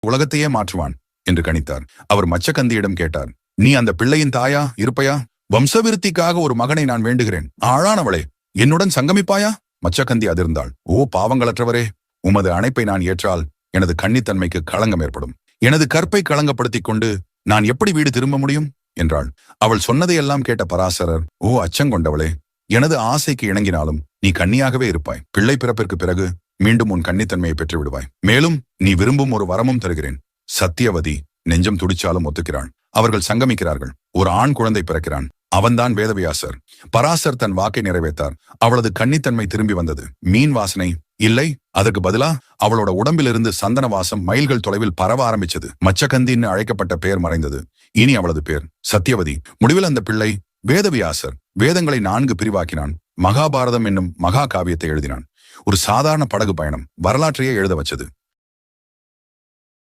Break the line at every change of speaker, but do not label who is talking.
உலகத்தையே மாற்றுவான் என்று கணித்தார். அவர் மச்சக்கந்தியிடம் கேட்டார், நீ அந்த பிள்ளையின் தாயா இருப்பையா? வம்சவிருத்திக்காக ஒரு மகனை நான் வேண்டுகிறேன். ஆளானவளே, என்னுடன் சங்கமிப்பாயா? மச்சக்கந்தி அதிர்ந்தாள். ஓ பாவங்களற்றவரே, உமது அணைப்பை நான் ஏற்றால் எனது கன்னித்தன்மைக்கு களங்கம் ஏற்படும். எனது கற்பை களங்கப்படுத்திக் கொண்டு நான் எப்படி வீடு திரும்ப முடியும் என்றாள். அவள் சொன்னதையெல்லாம் கேட்ட பராசரர், ஓ அச்சங்கொண்டவளே, எனது ஆசைக்கு இணங்கினாலும் நீ கன்னியாகவே இருப்பாய். பிள்ளை பிறப்பிற்கு பிறகு மீண்டும் உன் கன்னித்தன்மையை பெற்று விடுவாய். மேலும் நீ விரும்பும் ஒரு வரமும் தருகிறேன். சத்தியவதி நெஞ்சம் துடிச்சாலும் ஒத்துக்கிறாள். அவர்கள் சங்கமிக்கிறார்கள். ஒரு ஆண் குழந்தை பிறக்கிறான். அவன்தான் வேதவியாசர். பராசர் தன் வாக்கை நிறைவேற்றார். அவளது கன்னித்தன்மை திரும்பி வந்தது. மீன் வாசனை இல்லை, அதற்கு பதிலா அவளோட உடம்பிலிருந்து சந்தன வாசம் மைல்கள் தொலைவில் பரவ ஆரம்பிச்சது. மச்சகந்தின்னு அழைக்கப்பட்ட பெயர் மறைந்தது. இனி அவளது பேர் சத்தியவதி. முடிவில் அந்த பிள்ளை வேதவியாசர். வேதங்களை 4 பிரிவாக்கினான். மகாபாரதம் என்னும் மகா காவியத்தை எழுதினான். ஒரு சாதாரண படகு பயணம் வரலாற்றையே எழுத வச்சது.